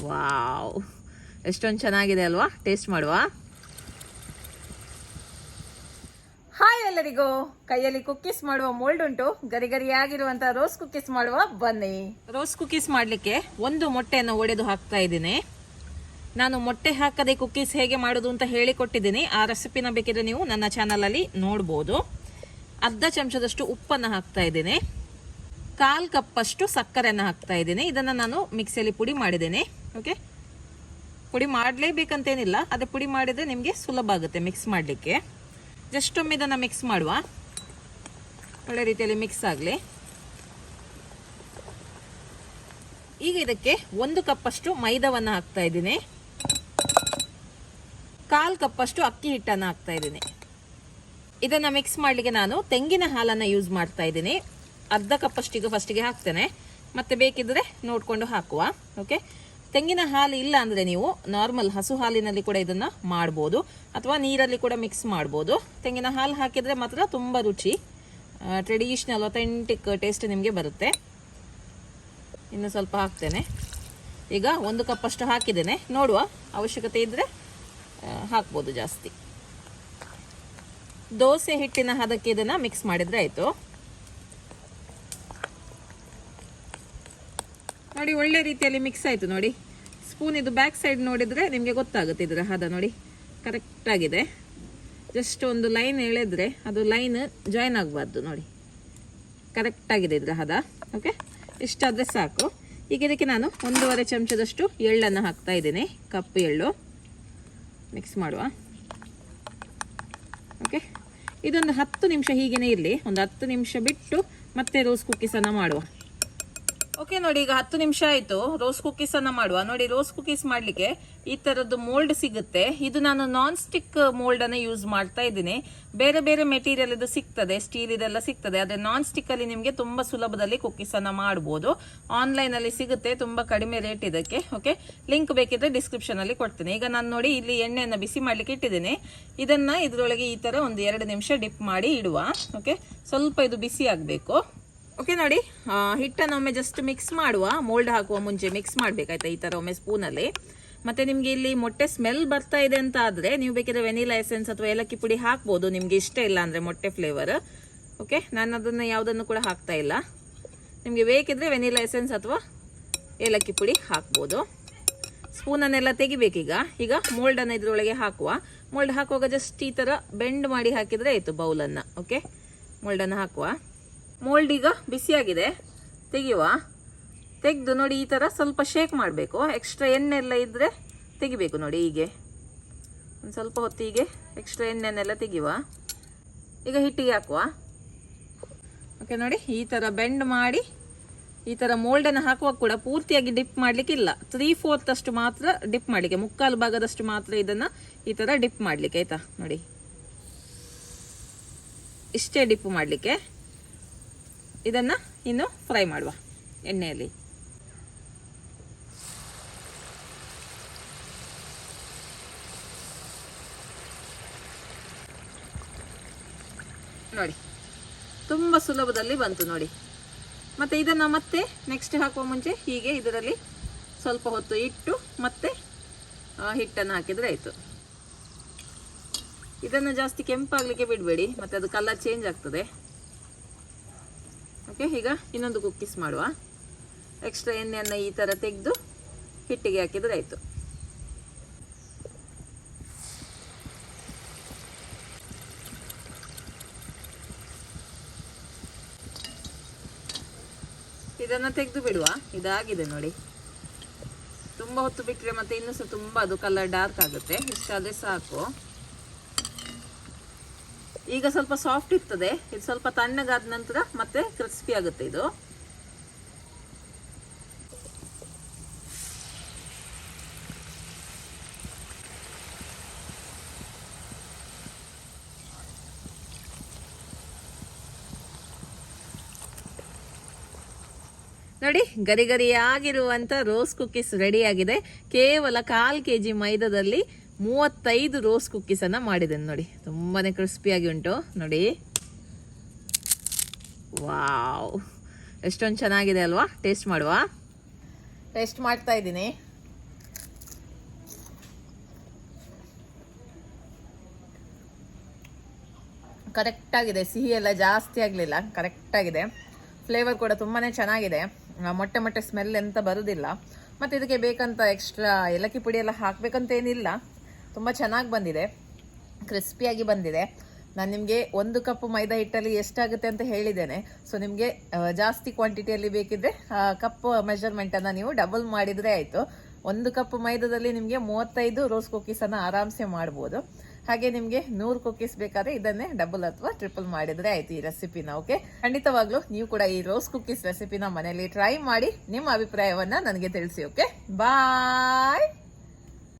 Wow, ಎಷ್ಟೊಂದು ಚೆನ್ನಾಗಿದೆ ಅಲ್ವಾ? ಟೇಸ್ಟ್ ಮಾಡುವ. ಹಾಯ್ ಎಲ್ಲರಿಗೂ, ಕೈಯಲ್ಲಿ ಕುಕ್ಕೀಸ್ ಮಾಡುವ ಮೋಲ್ಡ್ ಉಂಟು. ಗರಿ ಗರಿಯಾಗಿರುವಂತಹ ರೋಸ್ ಕುಕ್ಕೀಸ್ ಮಾಡುವ, ಬನ್ನಿ. ರೋಸ್ ಕುಕ್ಕೀಸ್ ಮಾಡಲಿಕ್ಕೆ ಒಂದು ಮೊಟ್ಟೆಯನ್ನು ಒಡೆದು ಹಾಕ್ತಾ ಇದ್ದೀನಿ. ನಾನು ಮೊಟ್ಟೆ ಹಾಕದೆ ಕುಕ್ಕೀಸ್ ಹೇಗೆ ಮಾಡೋದು ಅಂತ ಹೇಳಿಕೊಟ್ಟಿದ್ದೀನಿ. ಆ ರೆಸಿಪಿನ ಬೇಕಿದ್ರೆ ನೀವು ನನ್ನ ಚಾನಲ್ ಅಲ್ಲಿ ನೋಡ್ಬೋದು. ಅರ್ಧ ಚಮಚದಷ್ಟು ಉಪ್ಪನ್ನು ಹಾಕ್ತಾ ಇದ್ದೀನಿ. 1/4 ಕಪ್ ಅಷ್ಟು ಸಕ್ಕರೆಯನ್ನು ಹಾಕ್ತಾ ಇದ್ದೀನಿ. ಇದನ್ನ ನಾನು ಮಿಕ್ಸಿಯಲ್ಲಿ ಪುಡಿ ಮಾಡಿದ್ದೇನೆ. ಓಕೆ, ಪುಡಿ ಮಾಡಲೇಬೇಕಂತೇನಿಲ್ಲ, ಅದೇ ಪುಡಿ ಮಾಡಿದ್ರೆ ನಿಮಗೆ ಸುಲಭ ಆಗುತ್ತೆ ಮಿಕ್ಸ್ ಮಾಡಲಿಕ್ಕೆ. ಜಸ್ಟ್ ಒಮ್ಮೆ ಇದನ್ನು ಮಿಕ್ಸ್ ಮಾಡುವ, ಒಳ್ಳೆ ರೀತಿಯಲ್ಲಿ ಮಿಕ್ಸ್ ಆಗಲಿ. ಈಗ ಇದಕ್ಕೆ 1 ಕಪ್ ಅಷ್ಟು ಮೈದಾವನ್ನು ಹಾಕ್ತಾ ಇದ್ದೀನಿ. 1/4 ಕಪ್ ಅಷ್ಟು ಅಕ್ಕಿ ಹಿಟ್ಟನ್ನು ಹಾಕ್ತಾ ಇದ್ದೀನಿ. ಇದನ್ನ ಮಿಕ್ಸ್ ಮಾಡಲಿಕ್ಕೆ ನಾನು ತೆಂಗಿನ ಹಾಲನ್ನು ಯೂಸ್ ಮಾಡ್ತಾ ಇದ್ದೀನಿ. ಅರ್ಧ ಕಪ್ ಅಷ್ಟಿಗೆ ಫಸ್ಟಿಗೆ ಹಾಕ್ತೇನೆ, ಮತ್ತೆ ಬೇಕಿದ್ರೆ ನೋಡ್ಕೊಂಡು ಹಾಕುವ. ಓಕೆ, ತೆಂಗಿನ ಹಾಲು ಇಲ್ಲ ಅಂದ್ರೆ ನೀವು ನಾರ್ಮಲ್ ಹಸು ಹಾಲಿನಲ್ಲಿ ಕೂಡ ಇದನ್ನ ಮಾಡ್ಬೋದು, ಅಥವಾ ನೀರಲ್ಲಿ ಕೂಡ ಮಿಕ್ಸ್ ಮಾಡ್ಬೋದು. ತೆಂಗಿನ ಹಾಲು ಹಾಕಿದ್ರೆ ಮಾತ್ರ ತುಂಬಾ ರುಚಿ, ಟ್ರೆಡಿಷನಲ್ ಅಥೆಂಟಿಕ್ ಟೇಸ್ಟ್ ನಿಮಗೆ ಬರುತ್ತೆ. ಇನ್ನು ಸ್ವಲ್ಪ ಹಾಕ್ತೇನೆ. ಈಗ 1 ಕಪ್ ಅಷ್ಟು ಹಾಕಿದ್ದೇನೆ. ನೋಡುವ, ಅವಶ್ಯಕತೆ ಇದ್ರೆ ಹಾಕ್ಬೋದು ಜಾಸ್ತಿ. ದೋಸೆ ಹಿಟ್ಟಿನ ಹದಕ್ಕೆ ಇದನ್ನ ಮಿಕ್ಸ್ ಮಾಡಿದ್ರೆ ಆಯ್ತು. ನೋಡಿ, ಒಳ್ಳೆ ರೀತಿಯಲ್ಲಿ ಮಿಕ್ಸ್ ಆಯ್ತು. ನೋಡಿ, ಸ್ಪೂನ್ ಇದು ಬ್ಯಾಕ್ ಸೈಡ್ ನೋಡಿದ್ರೆ ನಿಮಗೆ ಗೊತ್ತಾಗುತ್ತೆ ಇದರ ಹದ. ನೋಡಿ, ಕರೆಕ್ಟ್ ಆಗಿದೆ. ಜಸ್ಟ್ ಒಂದು ಲೈನ್ ಎಳೆದ್ರೆ ಅದು ಲೈನ್ ಜಾಯಿನ್ ಆಗಬಾರ್ದು. ನೋಡಿ, ಕರೆಕ್ಟ್ ಆಗಿದೆ ಇದರ ಹದ. ಓಕೆ, ಇಷ್ಟಾದ್ರೆ ಸಾಕು. ಈಗ ಇದಕ್ಕೆ ನಾನು 1.5 ಚಮಚದಷ್ಟು ಎಳ್ಳನ್ನು ಹಾಕ್ತಾ ಇದ್ದೀನಿ, ಕಪ್ಪು ಎಳ್ಳು. ಮಿಕ್ಸ್ ಮಾಡುವ. ಓಕೆ, ಇದೊಂದು 10 ನಿಮಿಷ ಹೀಗೇನೆ ಇರಲಿ. ಒಂದು 10 ನಿಮಿಷ ಬಿಟ್ಟು ಮತ್ತೆ ರೋಸ್ ಕುಕ್ಕೀಸ್ ಅನ್ನ ಮಾಡುವ. ಓಕೆ, ನೋಡಿ, ಈಗ 10 ನಿಮಿಷ ಆಯ್ತು. ರೋಸ್ ಕುಕ್ಕೀಸ್ ಅನ್ನ ಮಾಡುವ. ನೋಡಿ, ರೋಸ್ ಕುಕ್ಕೀಸ್ ಮಾಡ್ಲಿಕ್ಕೆ ಈ ತರದ್ದು ಮೋಲ್ಡ್ ಸಿಗುತ್ತೆ. ಇದು ನಾನು ನಾನ್ ಸ್ಟಿಕ್ ಮೋಲ್ಡ್ ಅನ್ನ ಯೂಸ್ ಮಾಡ್ತಾ ಇದ್ದೀನಿ. ಬೇರೆ ಬೇರೆ ಮೆಟೀರಿಯಲ್ ಇದು ಸಿಗ್ತದೆ, ಸ್ಟೀಲ್ ಇದೆಲ್ಲ ಸಿಗ್ತದೆ. ಆದ್ರೆ ನಾನ್ ಸ್ಟಿಕ್ ಅಲ್ಲಿ ನಿಮ್ಗೆ ತುಂಬಾ ಸುಲಭದಲ್ಲಿ ಕುಕ್ಕೀಸ್ ಅನ್ನ ಮಾಡಬಹುದು. ಆನ್ಲೈನ್ ಅಲ್ಲಿ ಸಿಗುತ್ತೆ, ತುಂಬಾ ಕಡಿಮೆ ರೇಟ್ ಇದಕ್ಕೆ. ಓಕೆ, ಲಿಂಕ್ ಬೇಕಿದ್ರೆ ಡಿಸ್ಕ್ರಿಪ್ಷನ್ ಅಲ್ಲಿ ಕೊಡ್ತೇನೆ. ಈಗ ನಾನು ನೋಡಿ ಇಲ್ಲಿ ಎಣ್ಣೆಯನ್ನ ಬಿಸಿ ಮಾಡ್ಲಿಕ್ಕೆ ಇಟ್ಟಿದ್ದೀನಿ. ಇದನ್ನ ಇದ್ರೊಳಗೆ ಈ ತರ ಒಂದು 2 ನಿಮಿಷ ಡಿಪ್ ಮಾಡಿ ಇಡುವ. ಓಕೆ, ಸ್ವಲ್ಪ ಇದು ಬಿಸಿ ಆಗ್ಬೇಕು. ಓಕೆ, ನೋಡಿ, ಹಿಟ್ಟನ್ನು ಒಮ್ಮೆ ಜಸ್ಟ್ ಮಿಕ್ಸ್ ಮಾಡುವ. ಮೋಲ್ಡ್ ಹಾಕುವ ಮುಂಚೆ ಮಿಕ್ಸ್ ಮಾಡ್ಬೇಕಾಯ್ತಾ, ಈ ತರ ಒಮ್ಮೆ ಸ್ಪೂನಲ್ಲಿ. ಮತ್ತೆ ನಿಮ್ಗೆ ಇಲ್ಲಿ ಮೊಟ್ಟೆ ಸ್ಮೆಲ್ ಬರ್ತಾ ಇದೆ ಅಂತ ಆದ್ರೆ ನೀವು ಬೇಕಿದ್ರೆ ವೆನಿಲಾ ಎಸೆನ್ಸ್ ಅಥವಾ ಏಲಕ್ಕಿ ಪುಡಿ ಹಾಕ್ಬೋದು, ನಿಮ್ಗೆ ಇಷ್ಟ ಇಲ್ಲ ಅಂದ್ರೆ ಮೊಟ್ಟೆ ಫ್ಲೇವರ್. ಓಕೆ, ನಾನು ಅದನ್ನ ಯಾವುದನ್ನು ಕೂಡ ಹಾಕ್ತಾ ಇಲ್ಲ. ನಿಮ್ಗೆ ಬೇಕಿದ್ರೆ ವೆನಿಲಾ ಎಸೆನ್ಸ್ ಅಥವಾ ಏಲಕ್ಕಿ ಪುಡಿ ಹಾಕ್ಬೋದು. ಸ್ಪೂನನ್ನೆಲ್ಲ ತೆಗಿಬೇಕೀಗ. ಈಗ ಮೋಲ್ಡ್ ಅನ್ನ ಇದ್ರೊಳಗೆ ಹಾಕುವ. ಮೋಲ್ಡ್ ಹಾಕುವಾಗ ಜಸ್ಟ್ ಈ ತರ ಬೆಂಡ್ ಮಾಡಿ ಹಾಕಿದ್ರೆ ಆಯ್ತು ಬೌಲನ್ನ. ಓಕೆ, ಮೋಲ್ಡ್ ಅನ್ನು ಹಾಕುವ. ಮೋಲ್ಡ್ ಈಗ ಬಿಸಿಯಾಗಿದೆ, ತೆಗೆಯುವ. ತೆಗೆದು ನೋಡಿ, ಈ ತರ ಸ್ವಲ್ಪ ಶೇಕ್ ಮಾಡಬೇಕು. ಎಕ್ಸ್ಟ್ರಾ ಎಣ್ಣೆ ಎಲ್ಲ ಇದ್ರೆ ತೆಗಿಬೇಕು. ನೋಡಿ, ಹೀಗೆ ಒಂದು ಸ್ವಲ್ಪ ಹೊತ್ತಿಗೆ ಎಕ್ಸ್ಟ್ರಾ ಎಣ್ಣೆನೆಲ್ಲ ತೆಗೆಯುವ. ಈಗ ಹಿಟ್ಟಿಗೆ ಹಾಕುವ. ಓಕೆ, ನೋಡಿ, ಈ ತರ ಬೆಂಡ್ ಮಾಡಿ ಈ ತರ ಮೋಲ್ಡ್ ಅನ್ನು ಹಾಕುವಾಗ ಕೂಡ ಪೂರ್ತಿಯಾಗಿ ಡಿಪ್ ಮಾಡ್ಲಿಕ್ಕಿಲ್ಲ. 3/4 ಅಷ್ಟು ಮಾತ್ರ ಡಿಪ್ ಮಾಡ್ಲಿಕ್ಕೆ, 3/4 ಭಾಗದಷ್ಟು ಮಾತ್ರ ಇದನ್ನ ಈ ತರ ಡಿಪ್ ಮಾಡ್ಲಿಕ್ಕೆ, ಆಯ್ತಾ? ನೋಡಿ, ಇಷ್ಟೇ ಡಿಪ್ ಮಾಡ್ಲಿಕ್ಕೆ. ಇದನ್ನ ಇನ್ನು ಫ್ರೈ ಮಾಡುವ ಎಣ್ಣೆಯಲ್ಲಿ. ನೋಡಿ, ತುಂಬಾ ಸುಲಭದಲ್ಲಿ ಬಂತು ನೋಡಿ. ಮತ್ತೆ ಇದನ್ನ ಮತ್ತೆ ನೆಕ್ಸ್ಟ್ ಹಾಕುವ ಮುಂಚೆ ಹೀಗೆ ಇದರಲ್ಲಿ ಸ್ವಲ್ಪ ಹೊತ್ತು ಇಟ್ಟು ಮತ್ತೆ ಹಿಟ್ಟನ್ನು ಹಾಕಿದ್ರೆ ಆಯ್ತು. ಇದನ್ನು ಜಾಸ್ತಿ ಕೆಂಪಾಗ್ಲಿಕ್ಕೆ ಬಿಡಬೇಡಿ, ಮತ್ತೆ ಅದು ಕಲರ್ ಚೇಂಜ್ ಆಗ್ತದೆ. ಓಕೆ, ಈಗ ಇನ್ನೊಂದು ಕುಕ್ಕೀಸ್ ಮಾಡುವ. ಎಕ್ಸ್ಟ್ರಾ ಎಣ್ಣೆಯನ್ನು ಈ ತರ ತೆಗೆದು ಹಿಟ್ಟಿಗೆ ಹಾಕಿದ್ರೆ ಆಯ್ತು. ಇದನ್ನ ತೆಗೆದು ಬಿಡುವ. ಇದಾಗಿದೆ ನೋಡಿ. ತುಂಬಾ ಹೊತ್ತು ಬಿಟ್ಟರೆ ಮತ್ತೆ ಇನ್ನೂ ಸಹ ತುಂಬಾ ಅದು ಕಲರ್ ಡಾರ್ಕ್ ಆಗುತ್ತೆ. ಇಷ್ಟಾದ್ರೆ ಸಾಕು. ಈಗ ಸ್ವಲ್ಪ ಸಾಫ್ಟ್ ಇರ್ತದೆ. ಇದು ಸ್ವಲ್ಪ ತಣ್ಣಗಾದ ನಂತರ ಮತ್ತೆ ಕ್ರಿಸ್ಪಿ ಆಗುತ್ತೆ ಇದು. ನೋಡಿ, ಗರಿ ಗರಿಯಾಗಿರುವಂತ ರೋಸ್ ಕುಕ್ಕೀಸ್ ರೆಡಿ ಆಗಿದೆ. ಕೇವಲ 1/4 kg ಮೈದಾದಲ್ಲಿ 35 ರೋಸ್ ಕುಕ್ಕೀಸ್ ಅನ್ನ ಮಾಡಿದ್ದೇನೆ. ನೋಡಿ, ತುಂಬಾನೇ ಕ್ರಿಸ್ಪಿಯಾಗಿ ಉಂಟು. ನೋಡಿ, ವಾವ್, ಎಷ್ಟೊಂದು ಚೆನ್ನಾಗಿದೆ ಅಲ್ವಾ? ಟೇಸ್ಟ್ ಮಾಡುವ. ಟೇಸ್ಟ್ ಮಾಡ್ತಾ ಇದ್ದೀನಿ. ಕರೆಕ್ಟಾಗಿದೆ, ಸಿಹಿ ಎಲ್ಲ ಜಾಸ್ತಿ ಆಗಲಿಲ್ಲ, ಕರೆಕ್ಟಾಗಿದೆ. ಫ್ಲೇವರ್ ಕೂಡ ತುಂಬಾ ಚೆನ್ನಾಗಿದೆ, ಮೊಟ್ಟೆ ಮೊಟ್ಟೆ ಸ್ಮೆಲ್ ಎಂತ ಬರೋದಿಲ್ಲ. ಮತ್ತು ಇದಕ್ಕೆ ಬೇಕಂತ ಎಕ್ಸ್ಟ್ರಾ ಏಲಕ್ಕಿ ಪುಡಿ ಎಲ್ಲ ಹಾಕಬೇಕಂತ ಏನಿಲ್ಲ. ತುಂಬ ಚೆನ್ನಾಗಿ ಬಂದಿದೆ, ಕ್ರಿಸ್ಪಿಯಾಗಿ ಬಂದಿದೆ. ನಾನು ನಿಮಗೆ 1 ಕಪ್ ಮೈದಾ ಹಿಟ್ಟಲ್ಲಿ ಎಷ್ಟಾಗುತ್ತೆ ಅಂತ ಹೇಳಿದ್ದೇನೆ. ಸೊ ನಿಮಗೆ ಜಾಸ್ತಿ ಕ್ವಾಂಟಿಟಿಯಲ್ಲಿ ಬೇಕಿದ್ರೆ ಕಪ್ ಮೆಜರ್ಮೆಂಟನ್ನು ನೀವು ಡಬಲ್ ಮಾಡಿದರೆ ಆಯಿತು. 1 ಕಪ್ ಮೈದಾದಲ್ಲಿ ನಿಮಗೆ 35 ರೋಸ್ ಕುಕ್ಕೀಸನ್ನು ಆರಾಮ್ಸೆ ಮಾಡ್ಬೋದು. ಹಾಗೆ ನಿಮಗೆ 100 ಕುಕ್ಕೀಸ್ ಬೇಕಾದ್ರೆ ಇದನ್ನೇ ಡಬಲ್ ಅಥವಾ ಟ್ರಿಪಲ್ ಮಾಡಿದರೆ ಆಯ್ತು ಈ ರೆಸಿಪಿನ. ಓಕೆ, ಖಂಡಿತವಾಗ್ಲೂ ನೀವು ಕೂಡ ಈ ರೋಸ್ ಕುಕ್ಕೀಸ್ ರೆಸಿಪಿನ ಮನೆಯಲ್ಲಿ ಟ್ರೈ ಮಾಡಿ ನಿಮ್ಮ ಅಭಿಪ್ರಾಯವನ್ನ ನನಗೆ ತಿಳಿಸಿ. ಓಕೆ, ಬಾಯ್.